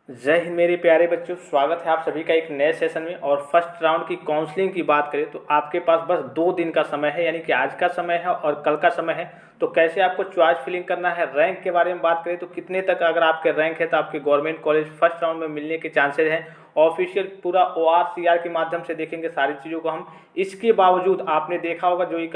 जय हिंद मेरे प्यारे बच्चों, स्वागत है आप सभी का एक नए सेशन में। और फर्स्ट राउंड की काउंसलिंग की बात करें तो आपके पास बस 2 दिन का समय है, यानी कि आज का समय है और कल का समय है। तो कैसे आपको चॉइस फिलिंग करना है, रैंक के बारे में बात करें तो कितने तक अगर आपके रैंक है तो आपके गवर्नमेंट कॉलेज फर्स्ट राउंड में मिलने के चांसेस हैं। ऑफिशियल पूरा ORCR के माध्यम से देखेंगे सारी चीज़ों को हम। इसके बावजूद आपने देखा होगा जेई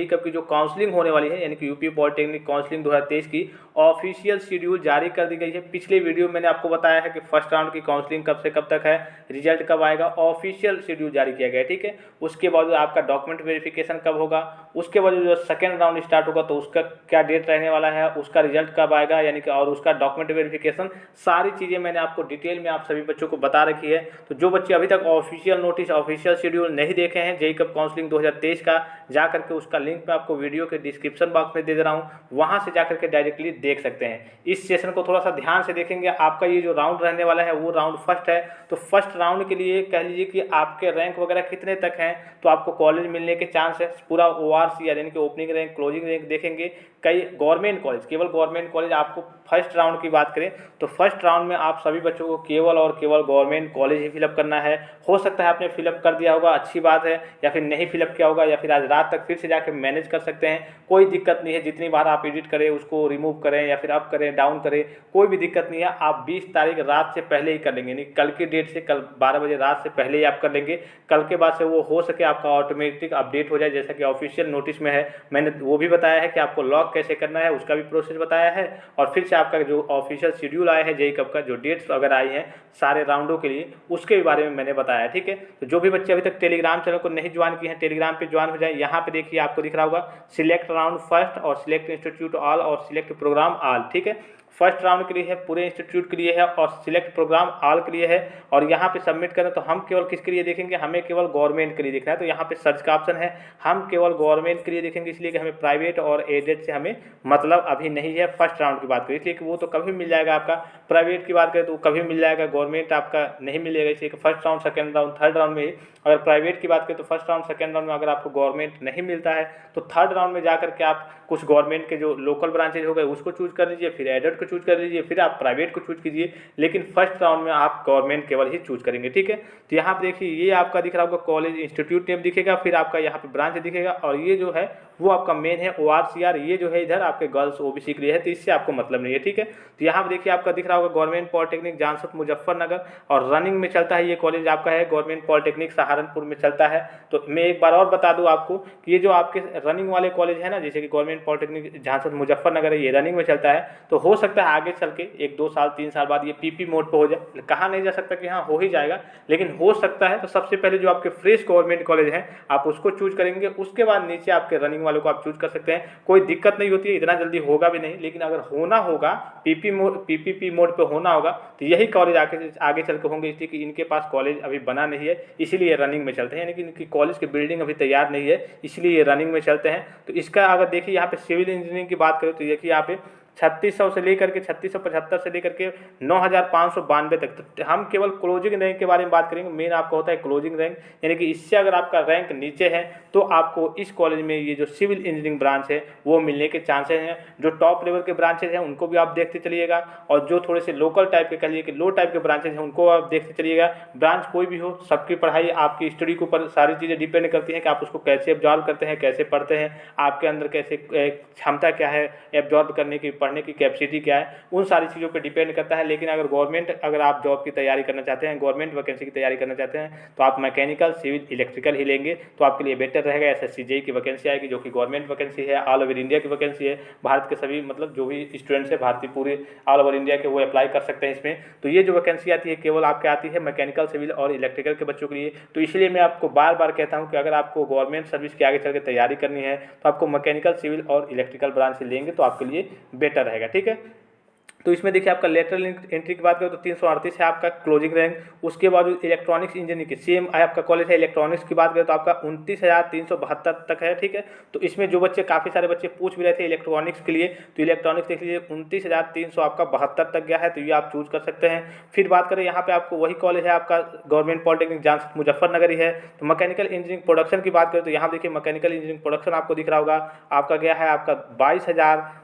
कप की जो काउंसलिंग होने वाली है, यानी कि यूपी पॉलिटेक्निक काउंसलिंग 2023 की ऑफिशियल शेड्यूल जारी कर दी गई है। पिछले वीडियो में मैंने आपको बताया है कि फर्स्ट राउंड की काउंसलिंग कब से कब तक है, रिजल्ट कब आएगा, ऑफिशियल शेड्यूल जारी किया गया है। ठीक है, उसके बाद आपका डॉक्यूमेंट वेरिफिकेशन कब होगा, उसके बाद जो सेकेंड राउंड स्टार्ट होगा तो उसका क्या डेट रहने वाला है, उसका रिजल्ट कब आएगा, यानी कि और उसका डॉक्यूमेंट वेरिफिकेशन, सारी चीज़ें मैंने आपको डिटेल में आप सभी बच्चों को बता रखी है। तो जो बच्चे अभी तक ऑफिशियल नोटिस, ऑफिशियल शेड्यूल नहीं देखे हैं जेई कप काउंसलिंग 2023 का, जा करके उसका लिंक मैं आपको वीडियो के डिस्क्रिप्शन बॉक्स में दे दे रहा हूँ, वहाँ से जा करके डायरेक्टली देख सकते हैं। इस सेशन को थोड़ा सा ध्यान से देखेंगे। आपका ये जो राउंड रहने वाला है वो राउंड फर्स्ट है। तो फर्स्ट राउंड के लिए कह लीजिए कि आपके रैंक वगैरह कितने तक हैं तो आपको कॉलेज मिलने के चांस है। पूरा ORCR यानी कि ओपनिंग रैंक, क्लोजिंग रैंक देखेंगे। कई गवर्नमेंट कॉलेज, केवल गवर्नमेंट कॉलेज आपको फर्स्ट राउंड की बात करें तो फर्स्ट राउंड में आप सभी बच्चों को केवल और केवल गवर्नमेंट कॉलेज ही फिलअप करना है। हो सकता है आपने फिलअप कर दिया होगा, अच्छी बात है, या फिर नहीं फिलअप किया होगा, या फिर आज रात तक फिर से जाकर मैनेज कर सकते हैं। कोई दिक्कत नहीं है, जितनी बार आप एडिट करें उसको रिमूव करें या फिर अप करें डाउन करें, कोई भी दिक्कत नहीं है। आप 20 तारीख रात से पहले ही कर लेंगे, यानी कल की डेट से कल 12 बजे रात से पहले ही आप कर लेंगे। कल के बाद से वो हो सके आपका ऑटोमेटिक अपडेट हो जाए, जैसा कि ऑफिशियल नोटिस में है। मैंने वो भी बताया है कि आपको लॉक कैसे करना है, उसका भी प्रोसेस बताया है। और फिर से आपका जो ऑफिशियल शेड्यूल आया है जेई कप का, जो डेट्स अगर आई हैं सारे राउंडों के लिए, उसके बारे में मैंने बताया है। ठीक है, तो जो भी बच्चे अभी तक टेलीग्राम चैनल को नहीं ज्वाइन किए हैं, टेलीग्राम पे ज्वाइन हो जाए। यहाँ पे देखिए आपको दिख रहा होगा सिलेक्ट राउंड फर्स्ट और सिलेक्ट इंस्टीट्यूट ऑल और सिलेक्ट प्रोग्राम ऑल। ठीक है, फर्स्ट राउंड के लिए है, पूरे इंस्टीट्यूट के लिए है, और सिलेक्ट प्रोग्राम ऑल के लिए है। और यहाँ पे सबमिट करें तो हम केवल किसके लिए देखेंगे, हमें केवल गवर्नमेंट के लिए देखना है। तो यहाँ पे सर्च का ऑप्शन है, हम केवल गवर्नमेंट के लिए देखेंगे, इसलिए कि हमें प्राइवेट और एडेड से हमें मतलब अभी नहीं है। फर्स्ट राउंड की बात करें इसलिए कि वो तो कभी मिल जाएगा आपका, प्राइवेट की बात करें तो कभी मिल जाएगा, गवर्नमेंट आपका नहीं मिलेगा। इसलिए कि first round, second round, third round में ही, अगर प्राइवेट की बात करें तो फर्स्ट राउंड, सेकेंड राउंड में अगर आपको गवर्नमेंट नहीं मिलता है तो थर्ड राउंड में जाकर के आप कुछ गवर्नमेंट के जो लोकल ब्रांचेज हो गए उसको चूज कर लीजिए, फिर एडेड को चूज कर लीजिए, फिर आप प्राइवेट को चूज कीजिए। लेकिन फर्स्ट राउंड में आप गवर्नमेंट केवल ही चूज करेंगे। ठीक है, तो यहाँ पे देखिए ये आपका दिख रहा होगा कॉलेज इंस्टीट्यूट नेम दिखेगा, फिर आपका यहाँ पे ब्रांच दिखेगा, और ये जो है वो आपका मेन है ORCR। ये जो है इधर आपके गर्ल्स OBC के लिए है, तो इससे आपको मतलब नहीं है। ठीक है, तो यहाँ पे देखिए आपका दिख रहा होगा गवर्नमेंट पॉलिटेक्निक जानसत मुजफ्फरनगर, और रनिंग में चलता है ये कॉलेज आपका है गवर्नमेंट पॉलिटेक्निक सहारनपुर में चलता है। तो मैं एक बार और बता दूं आपको कि ये जो आपके रनिंग वाले कॉलेज है ना, जैसे कि गवर्नमेंट पॉलिटेक्निक जानसत मुजफ्फरनगर है, ये रनिंग में चलता है। तो हो सकता है आगे चल के 1-2 साल 3 साल बाद ये PP मोड पर हो जाए, कहा नहीं जा सकता कि हाँ हो ही जाएगा, लेकिन हो सकता है। तो सबसे पहले जो आपके फ्रेश गवर्नमेंट कॉलेज हैं आप उसको चूज करेंगे, उसके बाद नीचे आपके रनिंग वालों को आप चूज कर सकते हैं। कोई दिक्कत नहीं होती है, इतना जल्दी होगा भी नहीं, लेकिन अगर होना होगा PPP मोड पे होना होगा तो यही कॉलेज आगे चल के होंगे, इसलिए कि इनके पास कॉलेज अभी बना नहीं है, इसीलिए रनिंग में चलते हैं। यानी कि इनकी कॉलेज की बिल्डिंग अभी तैयार नहीं है, इसलिए ये रनिंग में चलते हैं। तो इसका अगर देखिए यहाँ पे सिविल इंजीनियरिंग की बात करें तो देखिए यहाँ पे 3600 से लेकर के 3675 से लेकर के 9592 तक। तो हम केवल क्लोजिंग रैंक के बारे में बात करेंगे। मेन आपका होता है क्लोजिंग रैंक, यानी कि इससे अगर आपका रैंक नीचे है तो आपको इस कॉलेज में ये जो सिविल इंजीनियरिंग ब्रांच है वो मिलने के चांसेस हैं। जो टॉप लेवल के ब्रांचेज हैं उनको भी आप देखते चलिएगा, और जो थोड़े से लोकल टाइप के, कह लीजिए कि लो टाइप के ब्रांचेज हैं उनको आप देखते चलिएगा। ब्रांच कोई भी हो, सबकी पढ़ाई आपकी स्टडी के ऊपर सारी चीज़ें डिपेंड करती हैं कि आप उसको कैसे एब्जॉर्व करते हैं, कैसे पढ़ते हैं, आपके अंदर कैसे क्षमता क्या है एब्जॉर्व करने की, पढ़ने की कैपेसिटी क्या है, उन सारी चीज़ों पे डिपेंड करता है। लेकिन अगर आप जॉब की तैयारी करना चाहते हैं, गवर्नमेंट वैकेंसी की तैयारी करना चाहते हैं, तो आप मैकेनिकल, सिविल, इलेक्ट्रिकल ही लेंगे तो आपके लिए बेटर रहेगा। SSC JEE की वैकेंसी आएगी जो कि गवर्नमेंट वैकेंसी है, ऑल ओवर इंडिया की वैकेंसी है। भारत के सभी मतलब जो भी स्टूडेंट्स हैं भारतीय पूरे ऑल ओवर इंडिया के, वो अप्लाई कर सकते हैं इसमें। तो ये जो वैकेंसी आती है केवल आपके आती है मैकेनिकल, सिविल और इलेक्ट्रिकल के बच्चों के लिए। तो इसलिए मैं आपको बार बार कहता हूँ कि अगर आपको गवर्नमेंट सर्विस की आगे चल के तैयारी करनी है तो आपको मैकेनिकल, सिविल और इलेक्ट्रिकल ब्रांच से लेंगे तो आपके लिए बेटर रहेगा। ठीक है, तो इसमें देखिए आपका लेटरल एंट्री की बात करें तो 338 है आपका क्लोजिंग रैंक। उसके बाद इलेक्ट्रॉनिक्स इंजीनियरिंग की सेम आपका कॉलेज है, इलेक्ट्रॉनिक्स की बात करें तो आपका 29,372 तक है। ठीक है, तो इसमें जो बच्चे, काफ़ी सारे बच्चे पूछ भी रहे थे इलेक्ट्रॉनिक्स के लिए, तो इलेक्ट्रॉनिक्स देख लीजिए 29,300 आपका 72 तक गया है, तो ये आप चूज कर सकते हैं। फिर बात करें यहाँ पे आपको वही कॉलेज है आपका गवर्नमेंट पॉलिटेक्निक जानसत मुजफ्फरनगर ही है। तो मैकेनिकल इंजीनियरिंग प्रोडक्शन की बात करें तो यहाँ देखिए मैकेनिकल इंजीनियरिंग प्रोडक्शन आपको दिख रहा होगा, आपका गया है आपका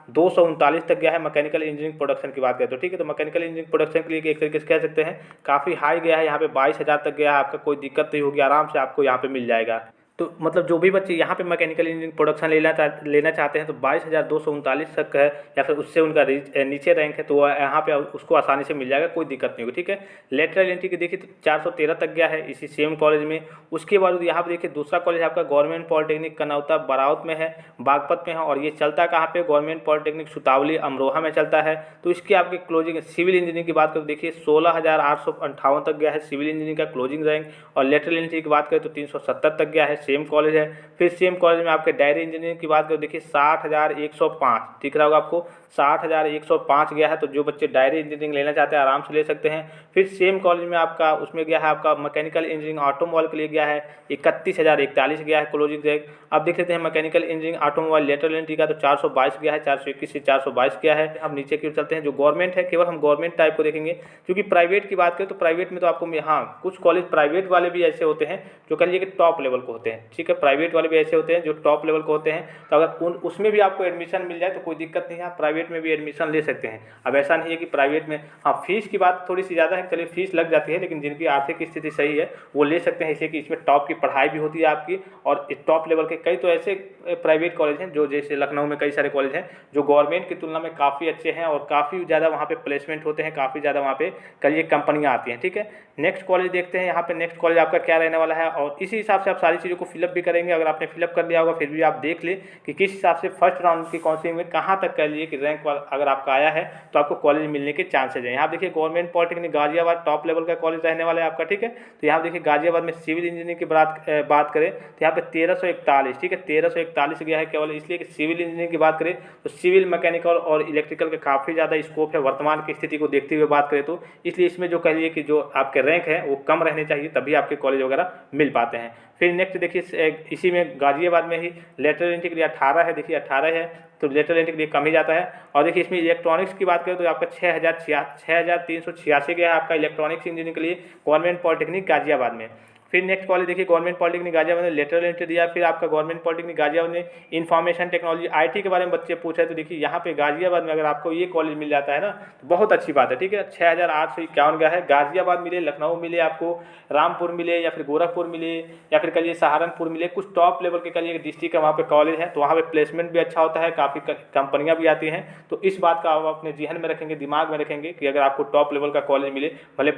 239 तक गया है मैकेनिकल इंजीनियरिंग प्रोडक्शन की बात करें तो, ठीक है। तो मैकेनिकल इंजीनियरिंग प्रोडक्शन के लिए एक तरीके से कह सकते हैं काफ़ी हाई गया है, यहाँ पे 22,000 तक गया है आपका, कोई दिक्कत नहीं होगी, आराम से आपको यहाँ पे मिल जाएगा। तो मतलब जो भी बच्चे यहाँ पे मैकेनिकल इंजीनियरिंग प्रोडक्शन लेना चाहते हैं तो 22,239 तक है, या फिर उससे उनका नीचे रैंक है, तो वह यहाँ पे उसको आसानी से मिल जाएगा, कोई दिक्कत नहीं होगी, ठीक है। लेटरल एंट्री की देखिए तो 413 तक गया है इसी सेम कॉलेज में। उसके बाद यहाँ पे देखिए दूसरा कॉलेज आपका गवर्नमेंट पॉलिटेक्निक कनौता बराउत में है, बागपत में है, और ये चलता कहाँ पे, गवर्नमेंट पॉलिटेक्निक सुतावली अमरोहा में चलता है। तो इसकी आपकी क्लोजिंग सिविल इंजीनियरिंग की बात करें तो देखिए 16,858 तक गया है सिविल इंजीनियरिंग का क्लोजिंग रैंक, और लेटरल एंट्री की बात करें तो 370 तक गया है, सेम कॉलेज है। फिर सेम कॉलेज में आपके डायरी इंजीनियरिंग की बात करें देखिए 60,105 दिख रहा होगा आपको, 60,105 गया है। तो जो बच्चे डायरी इंजीनियरिंग लेना चाहते हैं आराम से ले सकते हैं। फिर सेम कॉलेज में आपका उसमें गया है आपका मैकेनिकल इंजीनियरिंग ऑटोमोबाइल के लिए गया है 31,041 गया है क्लोजिंग रैंक। अब देख लेते हैं mechanical engineering automobile lateral entry का, तो 422 गया है, 421 से 422 गया है। अब नीचे की ओर चलते हैं, जो गवर्नमेंट है केवल हम गवर्नमेंट टाइप को देखेंगे, क्योंकि प्राइवेट की बात करें तो प्राइवेट में तो आपको हाँ कुछ कॉलेज प्राइवेट वाले भी ऐसे होते हैं जो कह लीजिए कि टॉप लेवल को होते हैं, ठीक है। प्राइवेट वाले भी ऐसे होते हैं जो टॉप लेवल को होते हैं, तो अगर उसमें भी आपको एडमिशन मिल जाए तो कोई दिक्कत नहीं है, आप प्राइवेट में भी एडमिशन ले सकते हैं। अब ऐसा नहीं है कि प्राइवेट में, हाँ फीस की बात थोड़ी सी ज़्यादा है, चलिए फीस लग जाती है, लेकिन जिनकी आर्थिक स्थिति सही है वो ले सकते हैं, इसलिए कि इसमें टॉप की पढ़ाई भी होती है आपकी, और टॉप लेवल के कई तो ऐसे प्राइवेट कॉलेज हैं जो जैसे लखनऊ में कई सारे कॉलेज हैं जो गवर्नमेंट की तुलना में काफ़ी अच्छे हैं, और काफ़ी ज़्यादा वहाँ पे प्लेसमेंट होते हैं, काफ़ी ज़्यादा वहाँ पे करिए कंपनियाँ आती हैं, ठीक है। नेक्स्ट कॉलेज देखते हैं, यहाँ पे नेक्स्ट कॉलेज आपका क्या रहने वाला है, और इसी हिसाब से आप सारी चीज़ों को फिलअप भी करेंगे। अगर आपने फिलअप कर लिया होगा फिर भी आप देख ले कि किस हिसाब से फर्स्ट राउंड की काउंसलिंग में कहाँ तक कह लिए कि रैंक अगर आपका आया है तो आपको कॉलेज मिलने के चांसेज हैं। यहाँ देखिए government polytechnic Ghaziabad top level का कॉलेज रहने वाला है आपका, ठीक है। तो यहाँ देखिए गाजियाबाद में सिविल इंजीनियरिंग की बात करें तो यहाँ पे 1341, ठीक है, 1341 गया है केवल, इसलिए कि सिविल इंजीनियरिंग की बात करें तो सिविल मैकेनिकल और इलेक्ट्रिकल का काफ़ी ज़्यादा स्कोप है वर्तमान की स्थिति को देखते हुए बात करें तो, इसलिए इसमें जो कहिए कि जो आपके रैंक है वो कम रहने चाहिए, तभी आपके कॉलेज वगैरह मिल पाते हैं। फिर नेक्स्ट देखिए इसी में गाजियाबाद में ही लेटरल एंट्री के लिए 18 है, देखिए 18 है, तो लेटरल एंट्री के लिए कम ही जाता है। और देखिए इसमें इलेक्ट्रॉनिक्स की बात करें तो आपका 6,386 गया है आपका इलेक्ट्रॉनिक्स इंजीनियरिंग के लिए गवर्नमेंट पॉलिटेक्निक गाजियाबाद में। फिर नेक्स्ट कॉलेज देखिए गवर्नमेंट पॉलिटेक्निक गाजियाबाद ने लेटरल एंट्री दिया। फिर आपका गवर्नमेंट पॉलिटेक्निक गाजियाबाद ने इंफॉर्मेशन टेक्नोलॉजी आईटी के बारे में बच्चे पूछे, तो देखिए यहाँ पे गाजियाबाद में अगर आपको ये कॉलेज मिल जाता है ना तो बहुत अच्छी बात है, ठीक है। 6,851 गया है, गाजियाबाद मिले, लखनऊ मिले, आपको रामपुर मिले, या फिर गोरखपुर मिले, या फिर कहिए सहारनपुर मिले, कुछ टॉप लेवल के कहिए डिस्ट्रिक्ट का वहाँ पे कॉलेज है, तो वहाँ पे प्लेसमेंट भी अच्छा होता है, काफ़ी कंपनियाँ भी आती हैं। तो इस बात का आप अपने जहन में रखेंगे, दिमाग में रखेंगे कि अगर आपको टॉप लेवल का कॉलेज मिले, भले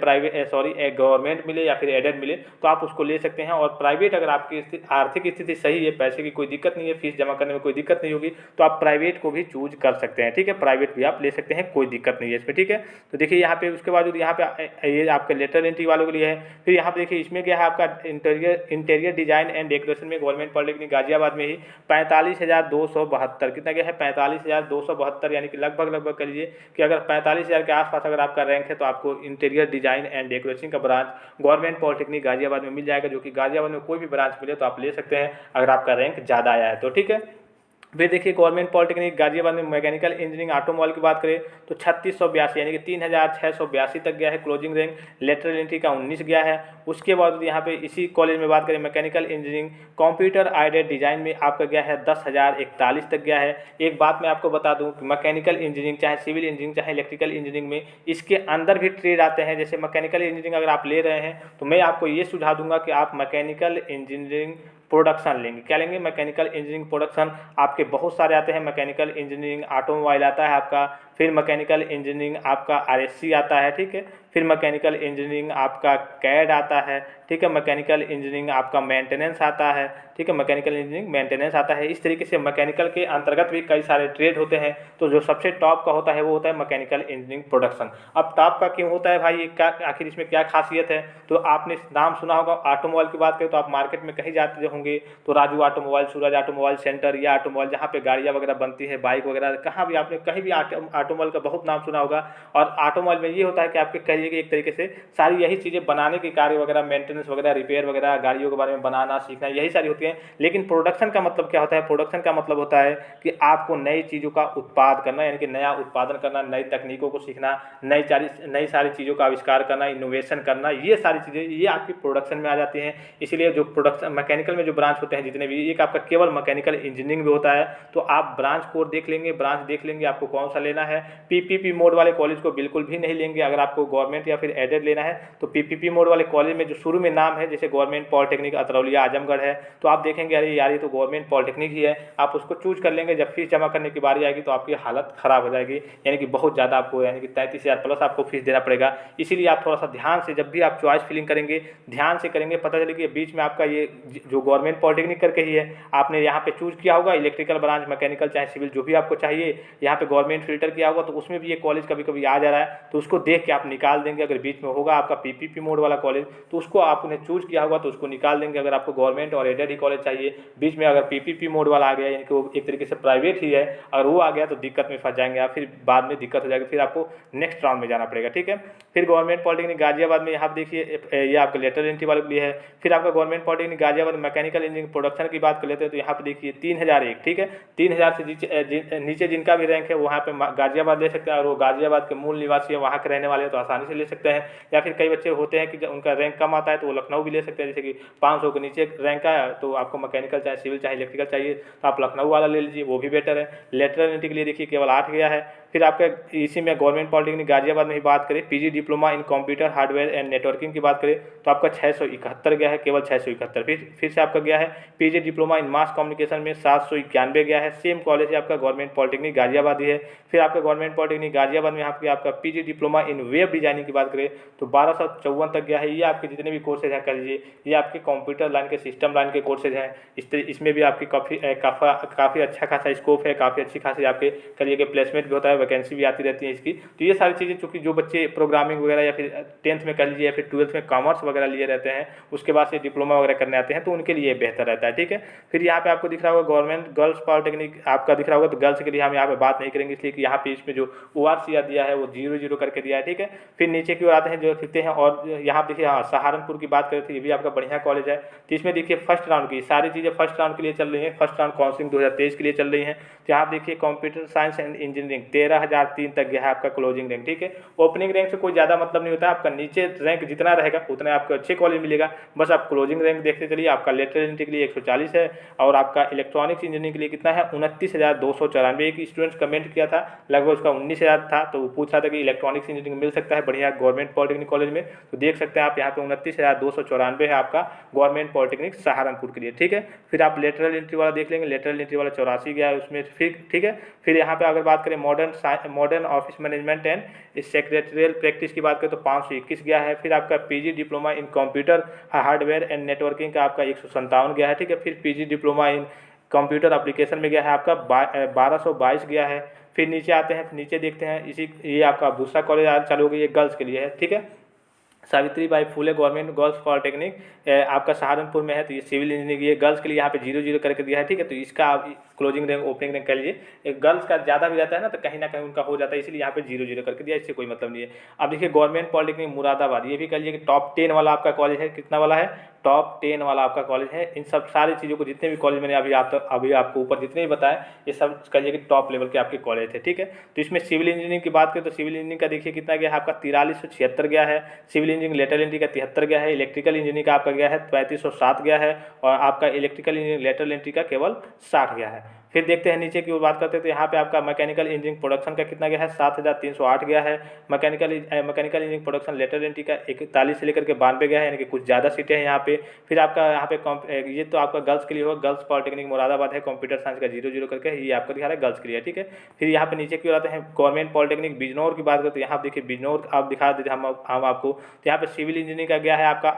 गवर्नमेंट मिले या फिर एडेड मिले, तो आप उसको ले सकते हैं। और प्राइवेट अगर आपकी आर्थिक स्थिति सही है, पैसे की कोई दिक्कत नहीं है, फीस जमा करने में कोई दिक्कत नहीं होगी, तो आप प्राइवेट को भी चूज कर सकते हैं, ठीक है। प्राइवेट भी आप ले सकते हैं, कोई दिक्कत नहीं है इसमें, ठीक है। तो देखिए यहाँ पे उसके बाद यहाँ पे ये आपके लेटरल एंट्री वालों के लिए है। फिर यहाँ पे देखिए इसमें क्या है आपका इंटीरियर डिजाइन एंड डेकोरेशन में गवर्नमेंट पॉलिटेक्निक गाजियाबाद में ही 45,272 कितना गया है, 45,272, यानी कि लगभग कर लीजिए कि अगर 45,000 के आसपास अगर आपका रैंक है तो आपको इंटीरियर डिजाइन एंड डेकोरेशन का ब्रांच गवर्नमेंट पॉलिटेक्निक गाजियाबाद में मिल जाएगा, जो कि गाजियाबाद में कोई भी ब्रांच मिले तो आप ले सकते हैं अगर आपका रैंक ज़्यादा आया है तो, ठीक है। फिर देखिए गवर्नमेंट पॉलिटेक्निक गाजियाबाद में मैकेनिकल इंजीनियरिंग ऑटोमोबाइल की बात करें तो 3682 यानी कि 3,682 तक गया है क्लोजिंग रैंक, लेटरल एंट्री का 19 गया है। उसके बाद यहाँ पे इसी कॉलेज में बात करें mechanical engineering computer aided design में आपका गया है 10,041 तक गया है। एक बात मैं आपको बता दूं कि मैकेनिकल इंजीनियरिंग चाहे सिविल इंजीनियरिंग चाहे इलेक्ट्रिकल इंजीनियरिंग में इसके अंदर भी ट्रेड आते हैं। जैसे मैकेनिकल इंजीनियरिंग अगर आप ले रहे हैं तो मैं आपको ये सुझाव दूंगा कि आप मैकेनिकल इंजीनियरिंग प्रोडक्शन लेंगे। क्या लेंगे? मैकेनिकल इंजीनियरिंग प्रोडक्शन आपके बहुत सारे आते हैं। मैकेनिकल इंजीनियरिंग ऑटोमोबाइल आता है आपका, फिर मैकेनिकल इंजीनियरिंग आपका आरएससी आता है, ठीक है। फिर मैकेनिकल इंजीनियरिंग आपका कैड आता है, ठीक है। मैकेनिकल इंजीनियरिंग आपका मेंटेनेंस आता है, ठीक है। मैकेनिकल इंजीनियरिंग मेंटेनेंस आता है। इस तरीके से मैकेनिकल के अंतर्गत भी कई सारे ट्रेड होते हैं। तो जो सबसे टॉप का होता है वो होता है मैकेनिकल इंजीनियरिंग प्रोडक्शन। अब टॉप का क्यों होता है भाई, क्या आखिर इसमें क्या खासियत है? तो आपने नाम सुना होगा, ऑटोमोबाइल की बात करें तो आप मार्केट में कहीं जाते होंगे तो राजू ऑटोमोबाइल, सूरज ऑटोमोबाइल सेंटर या ऑटोमोबाइल जहाँ पे गाड़ियाँ वगैरह बनती है, बाइक वगैरह, कहाँ भी आपने कहीं भी ऑटोमोबाइल का बहुत नाम सुना होगा। और ऑटोमोबाइल में ये होता है कि आपके कह कहिए कि एक तरीके से सारी यही चीज़ें बनाने के कार्य वगैरह, मेंटेनेंस वगैरह, रिपेयर वगैरह, गाड़ियों के बारे में बनाना सीखना, यही सारी होती हैं। लेकिन प्रोडक्शन का मतलब क्या होता है? प्रोडक्शन का मतलब होता है कि आपको नई चीज़ों का उत्पाद करना, यानी कि नया उत्पादन करना, नई तकनीकों को सीखना, नई सारी चीज़ों का आविष्कार करना, इनोवेशन करना, ये सारी चीज़ें ये आपकी प्रोडक्शन में आ जाती हैं। इसीलिए जो प्रोडक्शन मैकेनिकल में जो ब्रांच होते हैं जितने भी, एक आपका केवल मैकेनिकल इंजीनियरिंग में होता है। तो आप ब्रांच कोड देख लेंगे आपको कौन सा लेना है। पीपीपी मोड वाले कॉलेज को बिल्कुल भी नहीं लेंगे। अगर आपको गवर्नमेंट या फिर एडेड लेना है तो पीपीपी मोड वाले कॉलेज में जो शुरू में नाम है, जैसे गवर्नमेंट पॉलिटेक्निक अतरौलिया आजमगढ़ है, तो आप देखेंगे अरे यार ये तो गवर्नमेंट पॉलिटेक्निक ही है, आप उसको चूज कर लेंगे। जब फीस जमा करने की बारी आएगी तो आपकी हालत खराब हो जाएगी, यानी कि बहुत ज़्यादा आपको, यानी कि 33,000 प्लस आपको फीस देना पड़ेगा। इसीलिए आप थोड़ा सा ध्यान से, जब भी आप चॉइस फिलिंग करेंगे ध्यान से करेंगे। पता चले कि बीच में आपका ये जो गवर्नमेंट पॉलिटेक्निक करके ही है, आपने यहाँ पे चूज किया होगा इलेक्ट्रिकल ब्रांच, मैकेनिकल चाहे सिविल जो भी आपको चाहिए, यहाँ पे गवर्नमेंट फिल्टर किया होगा, तो उसमें भी ये कॉलेज कभी कभी आ जा रहा है, तो उसको देख के आप निकाल देंगे। अगर बीच में होगा आपका पीपीपी मोड वाला कॉलेज तो उसको आपने चूज किया होगा तो उसको निकाल देंगे। अगर आपको गवर्नमेंट और एडेड ही कॉलेज चाहिए, बीच में अगर पीपीपी मोड वाला आ गया, यानी कि वो एक तरीके से प्राइवेट ही है, अगर वो आ गया तो दिक्कत में फंस जाएंगे आप, फिर बाद में दिक्कत हो जाएगी, फिर आपको नेक्स्ट राउंड में जाना पड़ेगा। ठीक है, फिर गवर्नमेंट पॉलिटेक्निक गाजियाबाद में यहाँ देखिए ये आपका लेटरल एंट्री वाले के लिए है। फिर आपका government polytechnic Ghaziabad mechanical engineering production की बात कर लेते हैं तो यहाँ पे देखिए 3001। ठीक है, 3000 से नीचे जिनका भी रैंक है वहाँ पे गाजियाबाद ले सकते हैं, और वो गाजियाबाद के मूल निवासी है, वहाँ के रहने वाले हैं तो आसानी से ले सकते हैं। या फिर कई बच्चे होते हैं कि जब उनका रैंक कम आता है तो वो लखनऊ भी ले सकते हैं, जैसे कि 500 के नीचे रैंक आया तो आपको मैकेनिकल चाहे सिविल चाहे इलेक्ट्रिकल चाहिए तो आप लखनऊ वाला ले लीजिए, वो भी बेटर है। लेटरल एंट्री के लिए देखिए केवल 8 गया है। फिर आपका इसी में गवर्नमेंट पॉलिटेक्निक गाजियाबाद में ही बात करें, PG diploma in computer hardware and networking की बात करें तो आपका 671 गया है, केवल 671। फिर से आपका गया है पीजी डिप्लोमा इन मास कम्युनिकेशन में 791 गया है। सेम कॉलेज है आपका गवर्नमेंट पॉलिटेक्निक गाजियाबाद ही है। फिर आपका गवर्नमेंट पॉलिटेक्निक गाजियाबाद में आपका PG diploma in web designing की बात करें तो 1254 तक गया है। ये आपके जितने भी कोर्सेज हैं कर लीजिए, ये आपके कंप्यूटर लाइन के, सिस्टम लाइन के कोर्सेज हैं। इसमें भी आपकी काफ़ी अच्छा खासा स्कोप है, काफ़ी अच्छी खासी आपके करिए के प्लेसमेंट भी होता है, वैकेंसी भी आती रहती है इसकी। तो ये सारी चीज़ें चूँकि जो बच्चे प्रोग्रामिंग वगैरह या फिर 10th में कर लीजिए या फिर 12th में कॉमर्स वगैरह लिए रहते हैं, उसके बाद से डिप्लोमा वगैरह करने आते हैं तो उनके लिए बेहतर रहता है। ठीक है, फिर यहाँ पे आपको दिख रहा होगा गवर्नमेंट गर्ल्स पॉलिटेक्निक आपका दिख रहा होगा, तो गर्ल्स के लिए हम यहाँ पे बात नहीं करेंगे इसलिए कि यहाँ पे इसमें जो ORC दिया है वो 00 करके दिया है। ठीक है, फिर नीचे की ओर आते हैं जो लिखते हैं, और यहाँ देखिए हाँ सहारनपुर की बात करें तो ये भी आपका बढ़िया कॉलेज है। तो इसमें देखिए फर्स्ट राउंड की सारी चीज़ें फर्स्ट राउंड के लिए चल रही हैं, फर्स्ट राउंड काउंसलिंग 2023 के लिए चल रही हैं। तो यहाँ देखिए कंप्यूटर साइंस एंड इंजीनियरिंग 13,003 तक गया है आपका क्लोजिंग रैंक। ठीक है, ओपनिंग रैंक से कोई ज़्यादा मतलब नहीं होता है, आपका नीचे रैंक जितना रहेगा उतना आपको अच्छे कॉलेज मिलेगा, बस आप क्लोजिंग रैंक देखते चलिए। आपका लेटरल एंट्री के लिए 140 है, और आपका इलेक्ट्रॉनिक्स इंजीनियरिंग के लिए कितना है 29,294। एक स्टूडेंट्स कमेंट किया था लगभग उसका 19,000 था, तो वो पूछ रहा था कि इलेक्ट्रॉनिक्स इंजीनियरिंग मिल सकता है बढ़िया गवर्नमेंट पॉलिटेक्निक कॉलेज में, तो देख सकते हैं आप यहाँ पे 29,294 है आपका गवर्नमेंट पॉलिटेक्निक सहारनपुर के लिए। ठीक है, फिर आप लेटरल एंट्री वाला देख लेंगे, लेटरल एंट्री वाला 84 गया है उसमें। फिर ठीक है, फिर यहाँ पे अगर बात करें modern office management and secretarial practice की बात करें तो 521 गया है। फिर आपका PG diploma in computer hardware and networking का आपका 157 गया है। ठीक है, फिर PG diploma in computer application में गया है आपका 1222 गया है। फिर नीचे आते हैं, नीचे देखते हैं ये आपका दूसरा कॉलेज आज चालू हो गया, ये गर्ल्स के लिए है। ठीक है, Savitribai Phule government girls polytechnic आपका सहारनपुर में है, तो ये सिविल इंजीनियरिंग ये गर्ल्स के लिए यहाँ पे 00 करके दिया है। ठीक है, तो इसका आप क्लोजिंग रैंक ओपनिंग रैंक कर लीजिए, गर्ल्स का ज़्यादा भी रहता है ना तो कहीं ना कहीं उनका हो जाता है, इसलिए यहाँ पे 00 करके दिया, इससे कोई मतलब नहीं है। अब देखिए गवर्नमेंट पॉलिटेक्निक मुरादाबाद, ये भी कह लीजिए कि टॉप 10 वाला आपका कॉलेज है। कितना वाला है? टॉप 10 वाला आपका कॉलेज है। इन सब सारी चीज़ों को जितने भी कॉलेज मैंने अभी आपको ऊपर जितने भी बताए ये सब कहिए कि टॉप लेवल के आपके कॉलेज थे। ठीक है, तो इसमें सिविल इंजीनियरिंग की बात करें तो सिविल इंजीनियरिंग का देखिए कितना गया है आपका 4376 गया है। सिविल इंजीनियरिंग लेटरल एंट्री का 73 गया है। इलेक्ट्रिकल इंजीनियरिंग का आपका गया है 3507 गया है, और आपका इलेक्ट्रिकल इंजीनियरिंग लेटरल एंट्री का केवल 60 गया है। फिर देखते हैं नीचे की ओर बात करते हैं तो यहाँ पे आपका मैकेनिकल इंजीनियरिंग प्रोडक्शन का कितना गया है 7308 गया है। Mechanical engineering production lateral entry का 41 से लेकर के 92 गया है, यानी कि कुछ ज़्यादा सीटें हैं यहाँ पे। फिर आपका यहाँ पे ये तो आपका गर्ल्स के लिए होगा, गर्ल्स पॉलिटेक्निक मुरादाबाद है, कंप्यूटर साइंस का 00 करके ये आपको दिखा रहा है गर्ल्स के लिए। ठीक है, फिर यहाँ पे नीचे की ओर आते हैं गवर्नमेंट पॉलिटेक्निक बिजनौर की बात करते हैं, यहाँ देखिए बिजनौर आप दिखा दीजिए हम आपको। तो यहाँ पे सिविल इंजीनियरिंग का गया है आपका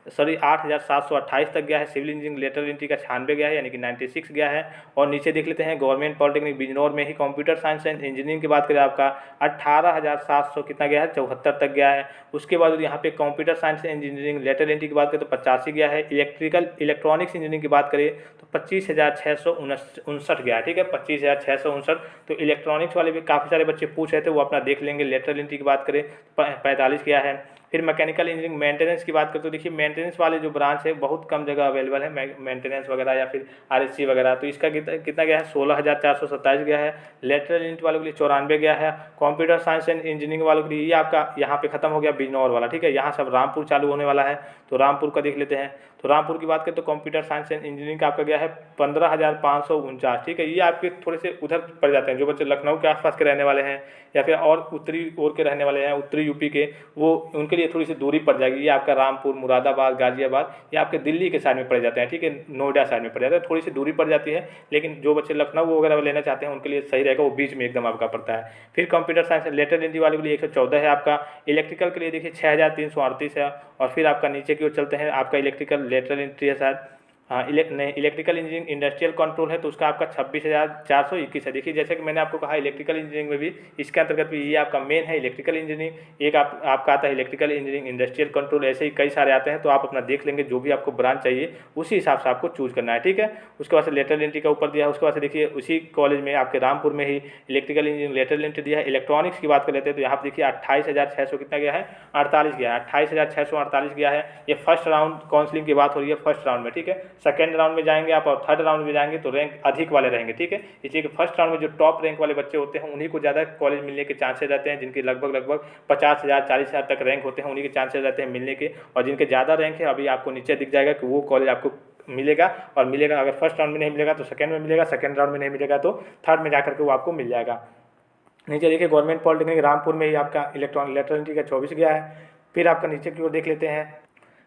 सॉरी 8,728 तक गया है। सिविल इंजीनियरिंग लेटरल एंट्री का 96 गया है, यानी कि 96 गया है। और नीचे देख लेते हैं गवर्नमेंट पॉलिटेक्निक बिजनौर में ही कंप्यूटर साइंस एंड इंजीनियरिंग की बात करें आपका 18,700 कितना गया है, 74 तक गया है। उसके बाद यहाँ पे computer science and engineering lateral entry की बात करें तो 85 गया है। इलेक्ट्रॉनिक्स इंजीनियरिंग की बात करें तो 25,659 गया है, ठीक है, 25,659। तो इलेक्ट्रॉनिक्स वाले भी काफ़ी सारे बच्चे पूछ रहे थे, वो अपना देख लेंगे। लेटरल एंट्री की बात करें 45 गया है। फिर मैकेनिकल इंजीनियरिंग मेंटेनेंस की बात करें तो देखिए मेंटेनेंस वाले जो ब्रांच है बहुत कम जगह अवेलेबल है, मेंटेनेंस वगैरह या फिर आरएससी वगैरह, तो इसका कितना गया है, 16,427 गया है। लेटरल एंट्री वालों के लिए 94 गया है। कंप्यूटर साइंस एंड इंजीनियरिंग वालों के लिए ये आपका यहाँ पे खत्म हो गया बिजनौर वाला, ठीक है। यहाँ सब रामपुर चालू होने वाला है, तो रामपुर का देख लेते हैं। तो रामपुर की बात करें तो कंप्यूटर साइंस एंड इंजीनियरिंग का आपका गया है 15,549, ठीक है। ये आपके थोड़े से उधर पड़ जाते हैं, जो बच्चे लखनऊ के आसपास के रहने वाले हैं या फिर और उत्तरी ओर के रहने वाले हैं, उत्तरी यूपी के, वो उनके लिए थोड़ी सी दूरी पड़ जाएगी। ये आपका रामपुर, मुरादाबाद, गाजियाबाद, ये आपके दिल्ली के साइड में पड़ जाते हैं, ठीक है, नोएडा साइड में पड़ जाते हैं, थोड़ी सी दूरी पड़ जाती है। लेकिन जो बच्चे लखनऊ वगैरह लेना चाहते हैं उनके लिए सही रहेगा, वो बीच में एकदम आपका पड़ता है। फिर कंप्यूटर साइंस लेटरल एंट्री वाले के लिए 114 है आपका। इलेक्ट्रिकल के लिए देखिए 6,338 है। और फिर आपका नीचे की ओर चलते हैं, आपका इलेक्ट्रिकल लेटरल एंट्री है शायद, हाँ इलेक्ट्रिकल इंजीनियरिंग इंडस्ट्रियल कंट्रोल है, तो उसका आपका 26,421 है। देखिए जैसे कि मैंने आपको कहा इलेक्ट्रिकल इंजीनियरिंग में भी इसके अंतर्गत भी ये आपका मेन है इलेक्ट्रिकल इंजीनियरिंग। एक आपका आता है इलेक्ट्रिकल इंजीनियरिंग इंडस्ट्रियल कंट्रोल, ऐसे ही कई सारे आते हैं, तो आप अपना देख लेंगे जो भी आपको ब्रांच चाहिए उसी हिसाब से आपको चूज करना है, ठीक है। उसके बाद से लेटरल एंट्री का ऊपर दिया है। उसके बाद से देखिए उसी कॉलेज में आपके रामपुर में ही इलेक्ट्रिकल इंजीनियरिंग लेटरल एंट्री दिया है। इलेक्ट्रॉनिक्स की बात कर लेते हैं तो यहाँ पर देखिए 28,600 कितना गया है, 48 गया है, 28,648 गया है। ये फर्स्ट राउंड काउंसलिंग की बात हो रही है, फर्स्ट राउंड में, ठीक है। सेकेंड राउंड में जाएंगे आप और थर्ड राउंड में जाएंगे तो रैंक अधिक वाले रहेंगे, ठीक है। इसलिए कि फर्स्ट राउंड में जो टॉप रैंक वाले बच्चे होते हैं उन्हीं को ज़्यादा कॉलेज मिलने के चांसेस रहते हैं, जिनके लगभग 50,000 40,000 तक रैंक होते हैं, उन्हीं के चांसेस रहते हैं मिलने के। और जिनके ज़्यादा रैंक है अभी आपको नीचे दिख जाएगा कि वो कॉलेज आपको मिलेगा, और मिलेगा अगर फर्स्ट राउंड में नहीं मिलेगा तो सेकंड में मिलेगा, सेकंड राउंड में नहीं मिलेगा तो थर्ड में जाकर के वो आपको मिल जाएगा। नीचे देखिए गवर्नमेंट पॉलिटेक्निक रामपुर में ही आपका इलेक्ट्रॉनिक लेटरल एंट्री का 24 गया है। फिर आपका नीचे की ओर देख लेते हैं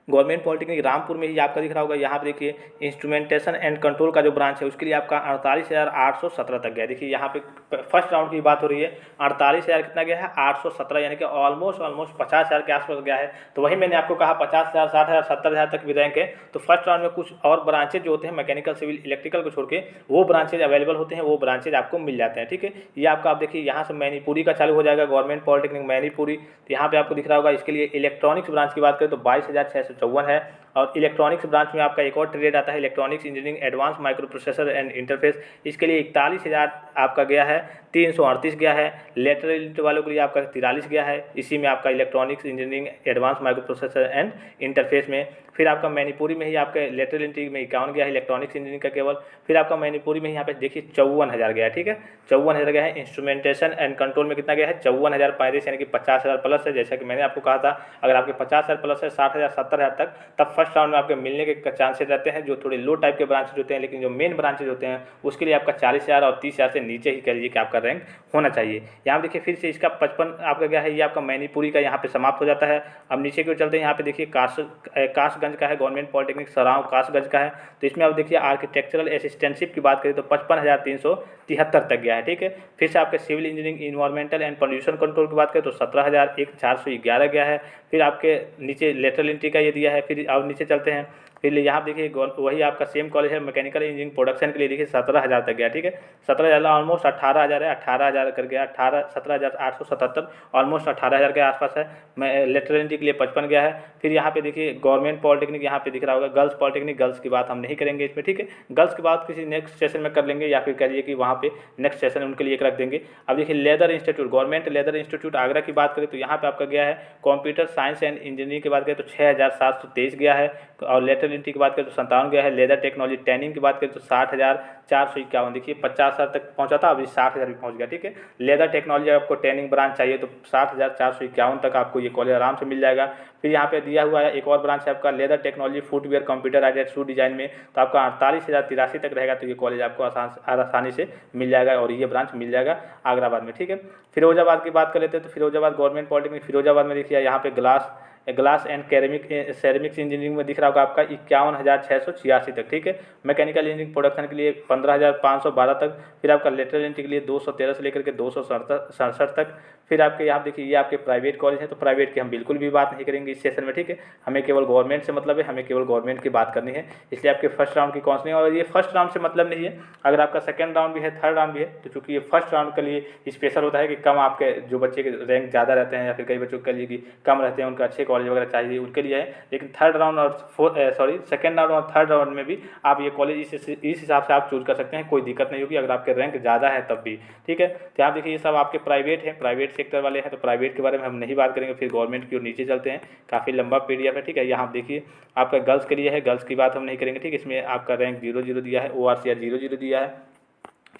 गवर्नमेंट पॉलिटेक्निक रामपुर में ही आपका दिख रहा होगा, यहाँ पे देखिए इंस्ट्रूमेंटेशन एंड कंट्रोल का जो ब्रांच है उसके लिए आपका 48,817 तक गया है। देखिए यहाँ पे फर्स्ट राउंड की बात हो रही है, 48,000 कितना गया है, 817, यानी कि ऑलमोस्ट 50,000 के आसपास गया है। तो वही मैंने आपको कहा 50,000 60,000 70,000 तक भी रैंक है। तो फर्स्ट राउंड में कुछ और ब्रांचेज जो होते हैं मैकेनिकल सिविल इलेक्ट्रिकल को छोड़ के वो ब्रांचेज अवेलेबल होते हैं, वो ब्रांचेज आपको मिल जाते हैं, ठीक है। ये आपका आप देखिए यहाँ से मैनीपुरी का चालू हो जाएगा, गवर्नमेंट पॉलिटेक्निक मैनीपुरी, तो यहाँ पे आपको दिख रहा होगा। इसके लिए इलेक्ट्रॉनिक्स ब्रांच की बात करें तो 22,654 है। और इलेक्ट्रॉनिक्स ब्रांच में आपका एक और ट्रेड आता है electronics engineering advance micro processor and interface, इसके लिए 41,000 आपका गया है, 338 गया है। लेटरल वालों के लिए आपका 43 गया है, इसी में आपका electronics engineering advance micro processor and interface में। फिर आपका मैनीपुरी में ही आपके लेटरल एंट्री में 51 गया है इलेक्ट्रॉनिक्स इंजीनियरिंग का केवल। फिर आपका मैनीपुरी में यहाँ पे देखिए 54,000 गया है, ठीक है, 54,000 गया है। इंस्ट्रूमेंटेशन एंड कंट्रोल में कितना गया है, 54,035, यानी कि 50,000 प्लस है। जैसा कि मैंने आपको कहा था अगर आपके 50,000 प्लस है, 60,000 70,000 तक, तब फर्स्ट राउंड में आपके मिलने के चांसेस रहते हैं, जो थोड़े लो टाइप के ब्रांचेज होते हैं। लेकिन जो मेन ब्रांचेज होते हैं उसके लिए आपका 40,000 और 30,000 से नीचे ही कह लीजिए कि आपका रैंक होना चाहिए। यहाँ देखिए फिर से इसका 55 आपका गया है, ये आपका मैनीपुरी का यहाँ पे समाप्त हो जाता है। अब नीचे की ओर चलते हैं, यहाँ पे देखिए कासगंज का है, गवर्नमेंट पॉलिटेक्निक सराव कासगंज का है। तो इसमें आप देखिए आर्किटेक्चरल असिस्टेंटशिप की बात करें तो 55,373 तक गया है, ठीक है। फिर से आपके civil engineering environmental and pollution control की बात करें तो 17,411 गया है। फिर आपके नीचे लेटरल एंट्री का ये दिया है। फिर अब नीचे चलते हैं, फिर यहाँ देखिए वही आपका सेम कॉलेज है मैकेनिकल इंजीनियरिंग प्रोडक्शन के लिए देखिए 17,000 तक गया, ठीक है। 17,000 ऑलमोस्ट 18,000 है, 18,000 कर गया, 17,877 ऑलमोस्ट 18,000 के आसपास है। मैं लेटरल एंट्री के लिए 55 गया है। फिर यहाँ पे देखिए गवर्नमेंट पॉलिटेक्निक यहाँ पे दिख रहा होगा, गर्ल्स पॉलिटेक्निक, गर्ल्स की बात हम नहीं करेंगे इसमें, ठीक है। गर्ल्स की बात किसी नेक्स्ट सेशन में कर लेंगे, या फिर कहिए कि वहाँ पे नेक्स्ट सेशन उनके लिए एक रख देंगे। अब देखिए leather institute, government leather institute Agra की बात करें तो यहाँ पे आपका गया है कंप्यूटर साइंस एंड इंजीनियरिंग की बात करें तो 6,723 गया है। और लेटरल एंट्री की बात करें तो 57 गया है। लेदर टेक्नोलॉजी ट्रेनिंग की बात करें तो 60,451, देखिए 50,000 तक पहुंचा था, अभी 60,000 भी पहुंच गया, ठीक है। लेदर टेक्नोलॉजी आपको ट्रेनिंग ब्रांच चाहिए तो 60,451 तक आपको ये कॉलेज आराम से मिल जाएगा। फिर यहाँ पे दिया हुआ है एक और ब्रांच है आपका leather technology footwear computer aided shoe design में, तो आपका 48,083 तक रहेगा। तो ये कॉलेज आपको आसानी से मिल जाएगा और ये ब्रांच मिल जाएगा आगराबाद में, ठीक है। फिरोजाबाद की बात कर लेते हैं तो फिरोजाबाद गवर्नमेंट पॉलिटेक्निक फिरोजाबाद में देखिए यहाँ पे glass glass and ceramics engineering में दिख रहा होगा आपका 51,686 तक, ठीक है। मैकेनिकल इंजीनियरिंग प्रोडक्शन के लिए 15,512 तक, फिर आपका लेटरल एंट्री के लिए 213 से लेकर के 267 तक। फिर आपके यहाँ देखिए ये आपके प्राइवेट कॉलेज है, तो प्राइवेट की हम बिल्कुल भी बात नहीं करेंगे इस सेशन में, ठीक है। हमें केवल गवर्नमेंट से मतलब है, हमें केवल गवर्नमेंट की बात करनी है, इसलिए आपके फर्स्ट राउंड की काउंसलिंग। और ये फर्स्ट राउंड से मतलब नहीं है, अगर आपका सेकंड राउंड भी है, थर्ड राउंड भी है, तो चूंकि ये फर्स्ट राउंड के लिए स्पेशल होता है कि कम आपके जो बच्चे के रैंक ज़्यादा रहते हैं या फिर कई बच्चों के लिए कि कम रहते हैं, उनका अच्छे कॉलेज वगैरह चाहिए, उनके लिए है। लेकिन थर्ड राउंड और सेकंड राउंड और थर्ड राउंड में भी आप ये कॉलेज इस हिसाब से आप चूज कर सकते हैं, कोई दिक्कत नहीं होगी अगर आपके रैंक ज़्यादा है तब भी, ठीक है। तो आप देखिए ये सब आपके प्राइवेट है, प्राइवेट सेक्टर वाले हैं, तो प्राइवेट के बारे में हम नहीं बात करेंगे। फिर गवर्नमेंट की ओर नीचे चलते हैं, काफ़ी लंबा PDF है, ठीक है। यहाँ देखिए आपका गर्ल्स के लिए है, गर्ल्स की बात हम नहीं करेंगे, ठीक है। इसमें आपका रैंक 0-0 दिया है, ORCR 0-0 दिया है।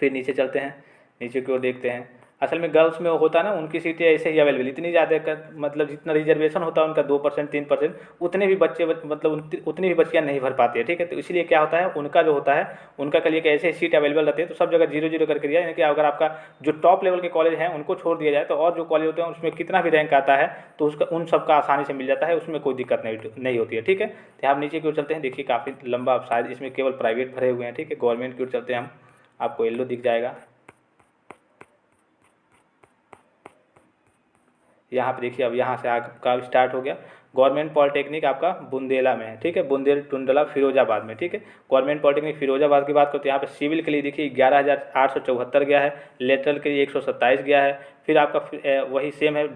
फिर नीचे चलते हैं, नीचे की ओर देखते हैं। असल में गर्ल्स में होता है ना, उनकी सीटें ऐसे ही अवेलेबल, इतनी ज़्यादा मतलब जितना रिजर्वेशन होता है उनका 2% 3%, उतने भी बच्चे मतलब उतनी भी बच्चियाँ नहीं भर पाती है, ठीक है। तो इसलिए क्या होता है, उनका जो होता है उनका के लिए कि ऐसे सीट अवेलेबल रहते हैं, तो सब जगह 0-0 करके दिया, यानी कि अगर आपका जो टॉप लेवल के कॉलेज हैं उनको छोड़ दिया जाए तो और जो कॉलेज होते हैं उसमें कितना भी रैंक आता है तो उसका उन सबका आसानी से मिल जाता है, उसमें कोई दिक्कत नहीं होती है, ठीक है। तो आप नीचे की ओर चलते हैं, देखिए काफ़ी लंबा, आप शायद इसमें केवल प्राइवेट भरे हुए हैं, ठीक है। गवर्नमेंट की ओर चलते हैं हम, आपको येलो दिख जाएगा। यहाँ पे देखिए अब यहाँ से आपका स्टार्ट हो गया। गवर्नमेंट पॉलिटेक्निक आपका बुंदेला में है, ठीक है, बुंदेल टुंडला फिरोजाबाद में, ठीक है। गवर्नमेंट पॉलिटेक्निक फिरोजाबाद की बात करते हैं, यहाँ पे सिविल के लिए देखिए 11,874 गया है, लेटरल के लिए 127 गया है। फिर आपका वही सेम है,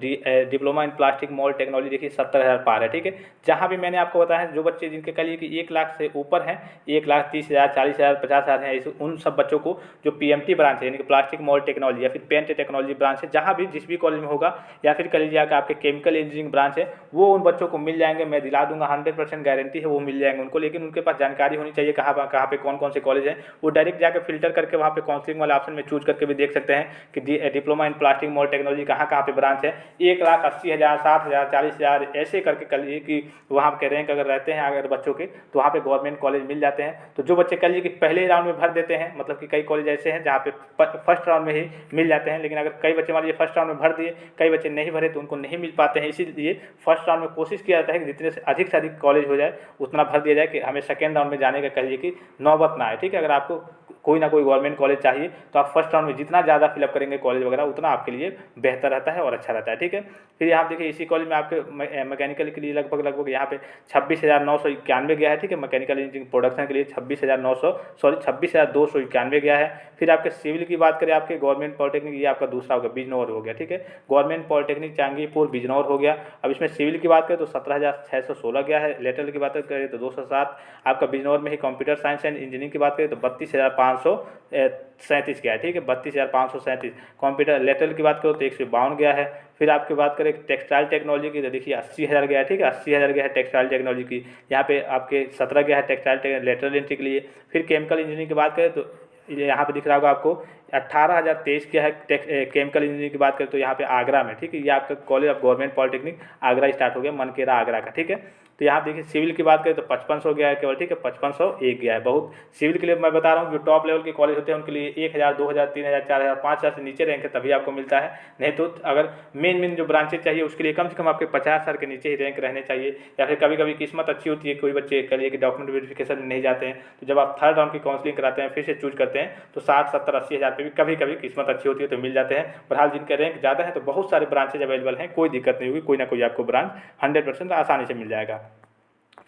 diploma in plastic mould technology देखिए 70,000 पार है, ठीक है। जहाँ भी मैंने आपको बताया जो बच्चे जिनके कह लिए कि 1 लाख से ऊपर हैं, 1,30,000 40,000 50,000 हैं, उन सब बच्चों को जो PMT ब्रांच है यानी कि प्लास्टिक मोल्ड टेक्नोलॉजी या फिर पेंट टेक्नोलॉजी ब्रांच है, जहाँ भी जिस भी कॉलेज में होगा, या फिर कह लीजिए कि आपके केमिकल इंजीनियरिंग ब्रांच है, वो उन बच्चों को मिल जाएंगे, मैं दिला दूंगा, 100% गारंटी है वो मिल जाएंगे उनको। लेकिन उनके पास जानकारी होनी चाहिए कहाँ पे कौन से कॉलेज हैं, वो डायरेक्ट जाकर फिल्टर करके वहाँ पे काउंसलिंग वाले ऑप्शन में चूज करके भी देख सकते हैं कि diploma in plastic mould technology कहाँ पे ब्रांच है। 1,80,000 60,000 40,000 ऐसे करके कह लीजिए कि वहाँ के रैंक अगर रहते हैं अगर बच्चों के, तो वहाँ पे गवर्नमेंट कॉलेज मिल जाते हैं। तो जो बच्चे कह लीजिए कि पहले राउंड में भर देते हैं, मतलब कि कई कॉलेज ऐसे हैं जहाँ पे फर्स्ट राउंड में ही मिल जाते हैं, लेकिन अगर कई बच्चे मान लीजिए फर्स्ट राउंड में भर दिए, कई बच्चे नहीं भरे तो उनको नहीं मिल पाते हैं। इसीलिए फर्स्ट राउंड में कोशिश किया जाता है कि जितने से अधिक कॉलेज हो जाए उतना भर दिया जाए कि हमें सेकेंड राउंड में जाने का कह लीजिए कि नौबत ना आए, ठीक है। अगर आपको कोई ना कोई गवर्नमेंट कॉलेज चाहिए तो आप फर्स्ट राउंड में जितना ज़्यादा फिलअप करेंगे कॉलेज वगैरह उतना आपके लिए बेहतर रहता है और अच्छा रहता है, ठीक है। फिर यहाँ देखिए इसी कॉलेज में आपके मैकेनिकल के लिए लगभग यहाँ पे 26,991 गया है, ठीक है। मैकेनिकल इंजीनियरिंग प्रोडक्शन के लिए 26,291 गया है। फिर आपके सिविल की बात करें, आपके गवर्नमेंट पॉलिटेक्निक ये आपका दूसरा हो गया, बिजनौर हो गया, ठीक है। गवर्नमेंट पॉलिटेक्निक चांगीपुर बिजनौर हो गया। अब इसमें सिविल की बात करें तो 17,616 गया है, लेटरल की बात करें तो 207 आपका बिजनौर में ही। कंप्यूटर साइंस एंड इंजीनियरिंग की बात करें तो 32,537 गया है, ठीक है, 32,537। कंप्यूटर लेटरल की बात करो तो 152 गया है। फिर आपकी बात करें टेक्सटाइल टेक्नोलॉजी की तो देखिए 80,000 गया है, ठीक है, 80,000 गया है टेक्सटाइल टेक्नोलॉजी की। यहाँ पे आपके 17 गया है टेक्सटाइल लेटरल एंट्री के लिए। फिर केमिकल इंजीनियरिंग की बात करें तो यहाँ पे दिख रहा होगा आपको 18,023 क्या है। केमिकल इंजीनियरिंग की बात करें तो यहाँ पे आगरा में, ठीक है, ये आपका college of government polytechnic Agra start हो गया, मनकेरा आगरा का, ठीक है। तो यहाँ देखिए सिविल की बात करें तो 5500 गया है केवल, ठीक है, 5501 गया है। बहुत सिविल के लिए मैं बता रहा हूँ जो टॉप लेवल के कॉलेज होते हैं उनके लिए 1,000 2,000 3,000 4,000 5,000 से नीचे रैंक है तभी आपको मिलता है। नहीं तो अगर मेन जो ब्रांचेज चाहिए उसके लिए कम से कम आपके 50,000 के नीचे ही रैंक रहने चाहिए। या फिर कभी कभी किस्मत अच्छी होती है, कोई बच्चे कह लिए कि डॉक्यूमेंट वेरिफिकेशन में नहीं जाते हैं, तो जब आप थर्ड राउंड की काउंसलिंग कराते हैं फिर से चूज करते हैं तो 60 70 80,000 पे भी कभी कभी किस्मत अच्छी होती है तो मिल जाते हैं। फिलहाल जिनके रैंक ज़्यादा है तो बहुत सारे ब्रांचेज अवेलेबल हैं, कोई दिक्कत नहीं होगी, कोई ना कोई आपको ब्रांच 100% आसानी से मिल जाएगा।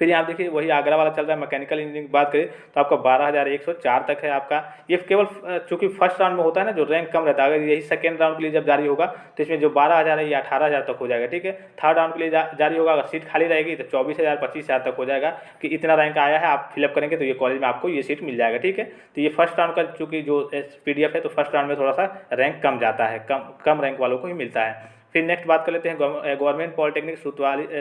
फिर यहाँ देखिए वही आगरा वाला चल रहा है। मैकेनिकल इंजीनियरिंग की बात करें तो आपका 12,104 तक है आपका। ये केवल चूंकि फर्स्ट राउंड में होता है ना जो रैंक कम रहता है, अगर यही सेकेंड राउंड के लिए जब जारी होगा तो इसमें जो 12,000 है ये 18,000 तक हो जाएगा, ठीक है। थर्ड राउंड के लिए जारी होगा, अगर सीट खाली रहेगी तो 24,000 25,000 तक हो जाएगा कि इतना रैंक आया है, आप फिलअप करेंगे तो ये कॉलेज में आपको ये सीट मिल जाएगा, ठीक है। तो ये फर्स्ट राउंड का चूँकि जो PDF है तो फर्स्ट राउंड में थोड़ा सा रैंक कम जाता है, कम रैंक वालों को ही मिलता है। फिर नेक्स्ट बात कर लेते हैं गवर्नमेंट पॉलिटेक्निक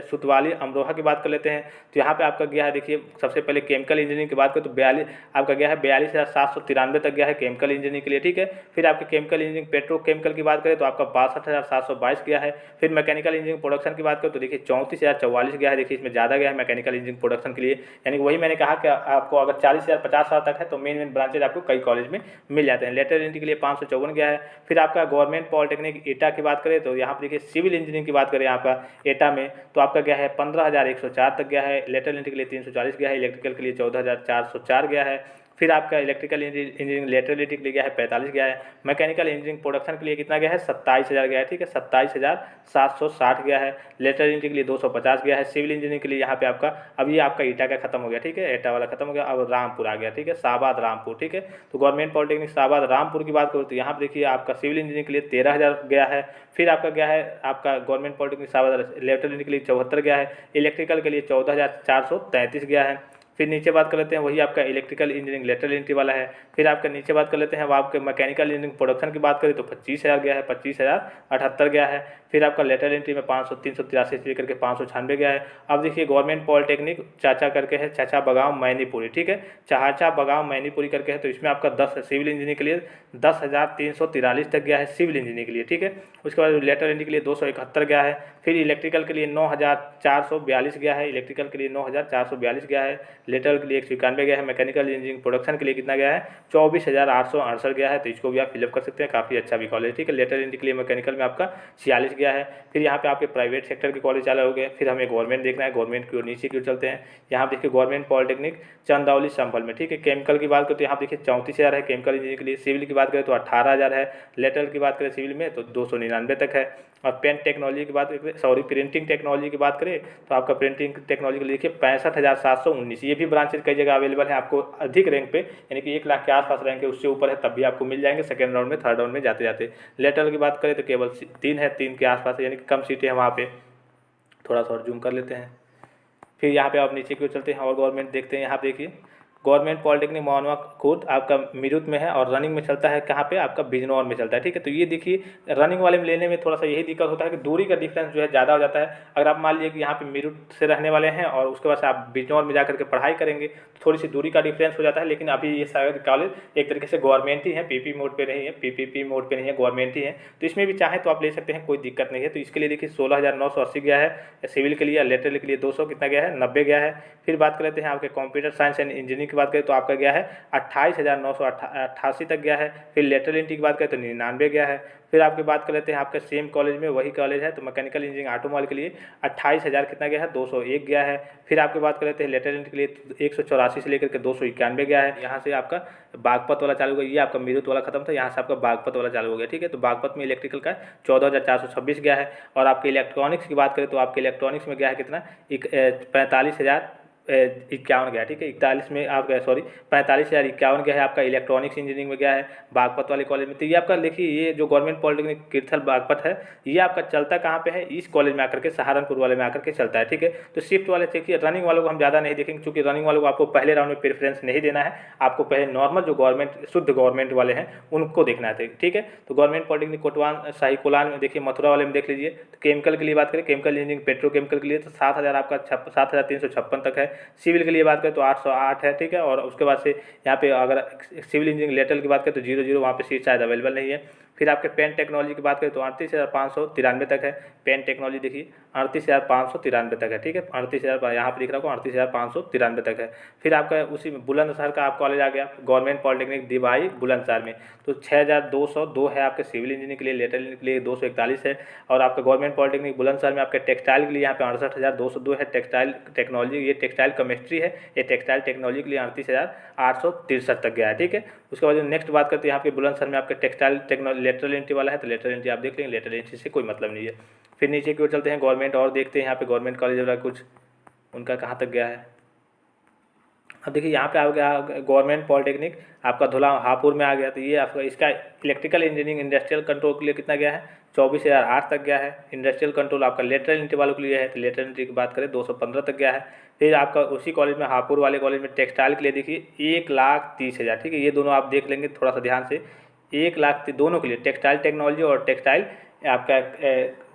सुतवाली अमरोहा की बात कर लेते हैं। तो यहाँ पे आपका गया है देखिए सबसे पहले केमिकल इंजीनियरिंग की बात करें तो 42 आपका गया है 42,793 तक गया है केमिकल इंजीनियरिंग के लिए, ठीक है। फिर आपके केमिकल इंजीनियरिंग पेट्रोकेमिकल की बात करें तो आपका 62,722 गया है। फिर मैकेनिकल इंजीनियरिंग प्रोडक्शन की बात करें तो देखिए 34,044 गया है, देखिए इसमें ज़्यादा गया है मैकेनिकल इंजीनियरिंग प्रोडक्शन के लिए। यानी वही मैंने कहा कि आपको अगर 40,000 50,000 तक है तो मेन ब्रांचेज आपको कई कॉलेज में मिल जाते हैं। लेटरल एंट्री के लिए 554 गया है। फिर आपका गवर्नमेंट पॉलिटेक्निक एटा की बात करें तो यहाँ देखिए सिविल इंजीनियरिंग की बात करें आपका एटा में तो आपका गया है 15,104 तक गया है, लेटरल एंट्री के लिए 340 गया है, इलेक्ट्रिकल के लिए 14,404 गया है। फिर आपका इलेक्ट्रिकल इंजीनियरिंग लेटरलिटी के लिए गया है 45 गया है, मैकेनिकल इंजीनियरिंग प्रोडक्शन के लिए कितना गया है 27,000 गया है, ठीक है 27,760 गया है, लेटरलिटी के लिए 250 गया है, सिविल इंजीनियरिंग के लिए यहाँ पे आपका अब ये आपका ईटा का खत्म हो गया, ठीक है एटा वाला खत्म हो गया, अब रामपुर आ गया, ठीक है शाहबाद रामपुर, ठीक है। तो गवर्नमेंट पॉलिटेक्निक शाहबाद रामपुर की बात करूँ तो यहाँ पर देखिए आपका सिविल इंजीनियरिंग के लिए 13,000 गया है, फिर आपका गया है आपका गवर्नमेंट पॉलिटेक्निक शाहबाद लेटरलिटी के लिए 74 गया है, इलेक्ट्रिकल के लिए 14,433 गया है। फिर नीचे बात कर लेते हैं वही आपका इलेक्ट्रिकल इंजीनियरिंग लेटरल एंट्री वाला है। फिर आपका नीचे बात कर लेते हैं वो आपके मैकेनिकल इंजीनियरिंग प्रोडक्शन की बात करें तो 25,000 गया है, 25,078 गया है। फिर आपका लेटरल एंट्री में 500 383 से लेकर के 596 गया है। अब देखिए गवर्नमेंट पॉलिटेक्निक चाचा करके है, चाचा बगांव मैनीपुरी, ठीक है चाचा बगांव मैनीपुरी करके है, तो इसमें आपका 10 सिविल इंजीनियरिंग के लिए 10,343 तक गया है सिविल इंजीनियरिंग के लिए, ठीक है। उसके बाद लेटरल एंट्री के लिए 271 गया है। फिर इलेक्ट्रिकल के लिए 9,442 गया है, इलेक्ट्रिकल के लिए 9,442 गया है, लेटरल के लिए 191 गया है, मैकेनिकल इंजीनियरिंग प्रोडक्शन के लिए कितना गया है 24,868 गया है। तो इसको भी आप फिलअप कर सकते हैं, काफ़ी अच्छा भी कॉलेज, ठीक है। लेटरल एंट्री के लिए मैकेनिकल में आपका 46 गया है। फिर यहाँ पे आपके प्राइवेट सेक्टर के कॉलेज चालू हो गए। फिर हमें गवर्नमेंट देखना है, गवर्नमेंट की ओर नीचे की ओर चलते हैं। यहाँ देखिए गवर्नमेंट पॉलिटेक्निक चंदौली संभल में, ठीक है। केमिकल की बात करें तो यहाँ देखिए 34,000 है केमिकल इंजीनियरिंग के लिए। सिविल की बात करें तो 18,000 है। लेटरल की बात करें सिविल में तो 299 तक है। और पेन टेक्नोलॉजी की बात करें प्रिंटिंग टेक्नोलॉजी की बात करें तो आपका प्रिंटिंग टेक्नोलॉजी के लिए देखिए 65,719, ये भी ब्रांचेज कई जगह अवेलेबल है। आपको अधिक रैंक पे यानी कि 1 लाख के आसपास रैंक है, उससे ऊपर है तब भी आपको मिल जाएंगे सेकंड राउंड में, थर्ड राउंड में जाते जाते। लेटरल की बात करें तो केवल 3 है, 3 के आसपास यानी कि कम सीटें हैं वहाँ पे। थोड़ा सा और जूम कर लेते हैं। फिर यहाँ पे आप नीचे की ओर चलते हैं और गवर्नमेंट देखते हैं। यहाँ पे देखिए गवर्नमेंट पॉलिटेक्निक मोहनवा खुर्द आपका मीरूत में है और रनिंग में चलता है कहाँ पे आपका बिजनौर में चलता है, ठीक है। तो ये देखिए रनिंग वाले में लेने में थोड़ा सा यही दिक्कत होता है कि दूरी का डिफरेंस जो है ज़्यादा हो जाता है। अगर आप मान लीजिए कि यहाँ पे मीरूत से रहने वाले हैं और उसके बाद से आप बिजनौर में जाकर के पढ़ाई करेंगे तो थोड़ी सी दूरी का डिफरेंस हो जाता है। लेकिन अभी ये शायद कॉलेज एक तरीके से गवर्नमेंट ही है, पीपी मोड पे नहीं है, पीपीपी मोड पे नहीं है, गवर्नमेंट ही है। तो इसमें भी चाहें तो आप ले सकते हैं, कोई दिक्कत नहीं है। तो इसके लिए देखिए 16,980 गया है सिविल के लिए, लेटरल के लिए 200 कितना गया है 90 गया है। फिर बात कर लेते हैं आपके कंप्यूटर साइंस एंड इंजीनियरिंग की बात करें तो आपका गया है 28,988 तक गया है। फिर लेटरल एंट्री की बात करें तो 99 गया है। फिर आपकी बात कर लेते हैं आपके सेम कॉलेज में वही कॉलेज है तो मैकेनिकल इंजीनियरिंग ऑटोमोबाइल के लिए 28,000 कितना गया है 201 गया है। फिर आपकी बात कर लेते हैं लेटरल एंट्री के लिए 184 से लेकर के 291 गया है। यहाँ से आपका बागपत वाला चालू हो गया, ये आपका मीरूत वाला खत्म था, यहाँ से आपका बागपत वाला चालू हो गया, ठीक है। तो बागपत में इलेक्ट्रिकल का 14,426 गया है। और आपके इलेक्ट्रॉनिक्स की बात करें तो आपके इलेक्ट्रॉनिक्स में गया है कितना 45,051 गया, ठीक है। 41 में आपका 45,051 गया है आपका इलेक्ट्रॉनिक्स इंजीनियरिंग में गया है बागपत वाले कॉलेज में। तो ये आपका देखिए ये जो गवर्नमेंट पॉलिटेक्निक किरथल बागपत है ये आपका चलता कहाँ पे है, इस कॉलेज में आकर के सहारनपुर वाले में आकर के चलता है, ठीक है। तो शिफ्ट वाले देखिए रनिंग वालों को हम ज़्यादा नहीं देखेंगे क्योंकि रनिंग वालों को आपको पहले राउंड में प्रेफरेंस नहीं देना है, आपको पहले नॉर्मल जो गवर्नमेंट शुद्ध गवर्नमेंट वाले हैं उनको देखना है, ठीक है। तो गवर्नमेंट पॉलिटेक्निक कोटवान शाही कोलान में देखिए मथुरा वाले में देख लीजिए। तो केमिकल के लिए बात करें केमिकल इंजीनियरिंग पेट्रोकेमिकल के लिए तो 7,000 आपका 7,356 तक है। सिविल के लिए बात करें तो 808 है, ठीक है। और उसके बाद से यहाँ पे अगर सिविल इंजीनियरिंग लेटरल की बात करें तो 00 वहाँ पे सीट शायद अवेलेबल नहीं है। फिर आपके पेन टेक्नोलॉजी की बात करें तो 38,593 तक है। पेन टेक्नोलॉजी देखिए 38,593 तक है, ठीक है। 38,000 यहाँ पे दिख रहा होगा 38,593 तक है। फिर आपका उसी में बुलंदशहर का आप कॉलेज आ गया गवर्नमेंट पॉलिटेक्निक दिवाई बुलंदशहर में तो 6,202 है आपके सिविल इंजीनियरिंग के लिए, लेटरल के लिए 241 है। और आपका गवर्नमेंट पॉलिटेक्निक बुलंदशहर में आपके टेक्सटाइल के लिए यहाँ पे 68,202 है। टेक्सटाइल टेक्नोलॉजी ये टेक्सटाइल केमिस्ट्री है, ये टेक्सटाइल टेक्नोलॉजी के लिए 38,863 तक गया है, ठीक है। उसके बाद नेक्स्ट बात करते हैं यहाँ पे बुलंदशहर में आपके टेक्सटाइल टेक्नोलॉजी लेटरल एंट्री वाला है तो लेटरल एंट्री आप देख लेंगे, लेटरल एंट्री से कोई मतलब नहीं है। फिर नीचे की ओर चलते हैं गवर्नमेंट और देखते हैं यहाँ पे गवर्नमेंट कॉलेज वाला कुछ उनका कहाँ तक गया है। अब देखिए यहाँ पे आ गया गवर्नमेंट पॉलिटेक्निक आपका धुला हापुड़ में आ गया। तो ये आपका इसका इलेक्ट्रिकल इंजीनियरिंग इंडस्ट्रियल कंट्रोल के लिए कितना गया है 24,008 तक गया है। इंडस्ट्रियल कंट्रोल आपका लेटरल एंट्री वालों के लिए है तो लेटरल एंट्री की बात करें 215 तक गया है। फिर आपका उसी कॉलेज में हापुड़ वाले कॉलेज में टेक्सटाइल के लिए देखिए 1,30,000, ठीक है। ये दोनों आप देख लेंगे थोड़ा सा ध्यान से, 1 लाख दोनों के लिए टेक्सटाइल टेक्नोलॉजी और टेक्सटाइल आपका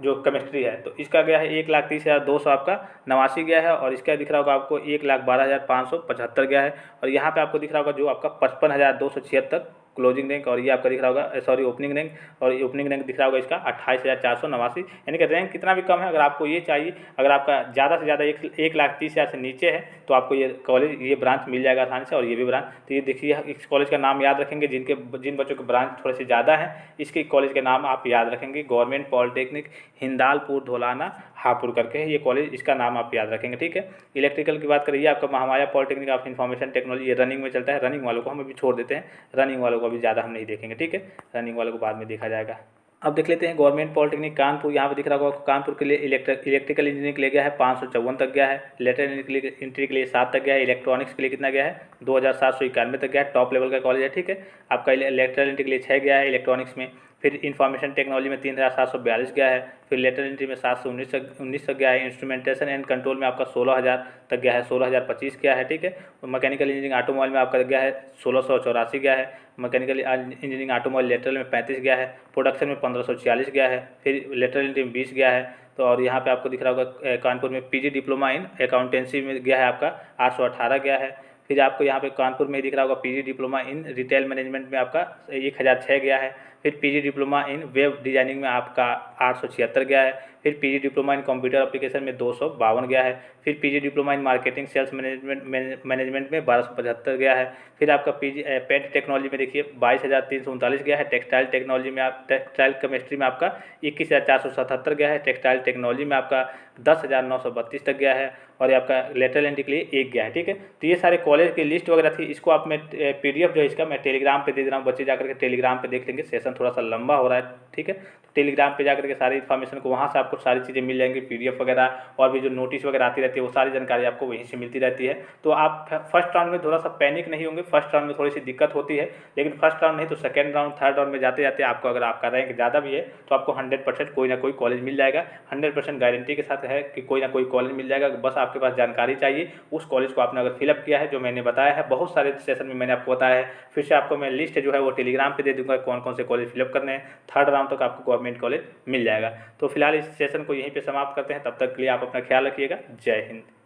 जो केमिस्ट्री है तो इसका गया है 1,30,200 आपका 89 गया है। और इसका दिख रहा होगा आपको 1,12,575 गया है। और यहाँ पे आपको दिख रहा होगा जो आपका 55,276 क्लोजिंग रैंक, और ये आपका दिख रहा होगा सॉरी ओपनिंग रैंक, और ये ओपनिंग रैंक दिख रहा होगा इसका 28,489, यानी कि रैंक कितना भी कम है। अगर आपको ये चाहिए, अगर आपका ज़्यादा से ज़्यादा 1,30,000 से नीचे है तो आपको ये कॉलेज ये ब्रांच मिल जाएगा आसानी से, और ये भी ब्रांच। तो ये देखिए इस कॉलेज का नाम याद रखेंगे, जिन बच्चों के ब्रांच थोड़े से ज़्यादा है इसके कॉलेज के नाम आप याद रखेंगे। गवर्नमेंट पॉलिटेक्निक हिंदालपुर धोलाना हापुड़ करके है ये कॉलेज, इसका नाम आप याद रखेंगे, ठीक है। इलेक्ट्रिकल की बात करिए, आपका Mahamaya polytechnic of information technology, ये रनिंग में चलता है। रनिंग वालों को हम अभी छोड़ देते हैं, रनिंग वालों को अभी ज़्यादा हम नहीं देखेंगे, ठीक है। रनिंग वालों को बाद में देखा जाएगा। अब देख लेते हैं गवर्नमेंट पॉलिटेक्निक कानपुर, यहाँ पे दिख रहा होगा कानपुर के लिए इलेक्ट्रिकल इंजीनियरिंग के लिए गया है 554 तक गया है, लेटर एंट्री के लिए 7 तक गया है, इलेक्ट्रॉनिक्स के लिए कितना गया है 2791 तक गया है, टॉप लेवल का कॉलेज है, ठीक है। आपका इलेक्ट्रिकल एंट्री के लिए 6 गया है इलेक्ट्रॉनिक्स में, फिर इंफॉर्मेशन टेक्नोलॉजी में 3742 गया है, फिर लेटर एंट्री में 719 तक गया है, इंस्ट्रूमेंटेशन एंड कंट्रोल में आपका 16,000 तक गया है, 16,025 गया है, ठीक है। मैकेनिकल इंजीनियरिंग ऑटोमोबाइल में आपका गया है 1684 गया है, मैकेनिकल इंजीनियरिंग ऑटोमोबाइल लेटरल में 35 गया है, प्रोडक्शन में 1540 गया है, फिर लेटरल एंट्री में 20 गया है। तो और यहाँ पे आपको दिख रहा होगा कानपुर में पीजी डिप्लोमा इन अकाउंटेंसी में गया है आपका 818 गया है, फिर आपको यहाँ पे कानपुर में दिख रहा होगा PG diploma in retail management में आपका 1006 गया है, फिर PG diploma in web designing में आपका 876 गया है, फिर PG diploma in computer application में 252 गया है, फिर PG diploma in marketing sales management में 1275 गया है, फिर आपका पीजी पेट टेक्नोलॉजी में देखिए 22,339 गया है, टेक्सटाइल टेक्नोलॉजी में टेक्सटाइल केमिस्ट्री में आपका 21,477 गया है, टेक्सटाइल टेक्नोलॉजी में आपका 10,932 तक गया है, और ये आपका लेटरल एंट्री के लिए 1 गया है, ठीक है। तो ये सारे कॉलेज की लिस्ट वगैरह थी, इसको आप मैं PDF जो है इसका मैं टेलीग्राम पे दे दे रहा हूँ, बच्चे जाकर के टेलीग्राम पे देख लेंगे, सेशन थोड़ा सा लंबा हो रहा है, ठीक है। टेलीग्राम पे जाकर के सारी इन्फॉर्मेशन को वहाँ से आपको सारी चीज़ें मिल जाएंगी, PDF वगैरह, और भी जो नोटिस वगैरह आती रहती है वो सारी जानकारी आपको वहीं से मिलती रहती है। तो आप फर्स्ट राउंड में थोड़ा सा पैनिक नहीं होंगे, फर्स्ट राउंड में थोड़ी सी दिक्कत होती है, लेकिन फर्स्ट राउंड नहीं तो सेकंड राउंड थर्ड राउंड में जाते जाते आपको अगर आपका रैंक ज़्यादा भी है तो आपको 100% कोई ना कोई कॉलेज मिल जाएगा, 100% गारंटी के साथ है कि कोई ना कोई कॉलेज मिल जाएगा। बस आपके पास जानकारी चाहिए, उस कॉलेज को आपने अगर फिलअप किया है जो मैंने बताया है, बहुत सारे सेशन में मैंने आपको बताया है, फिर से आपको मैं लिस्ट जो है वो टेलीग्राम पे दे दूंगा कौन कौन से कॉलेज फिलअप करने हैं, थर्ड राउंड तक आपको गवर्नमेंट कॉलेज मिल जाएगा। तो फिलहाल इस सेशन को यहीं पे समाप्त करते हैं, तब तक के लिए आप अपना ख्याल रखिएगा। जय हिंद।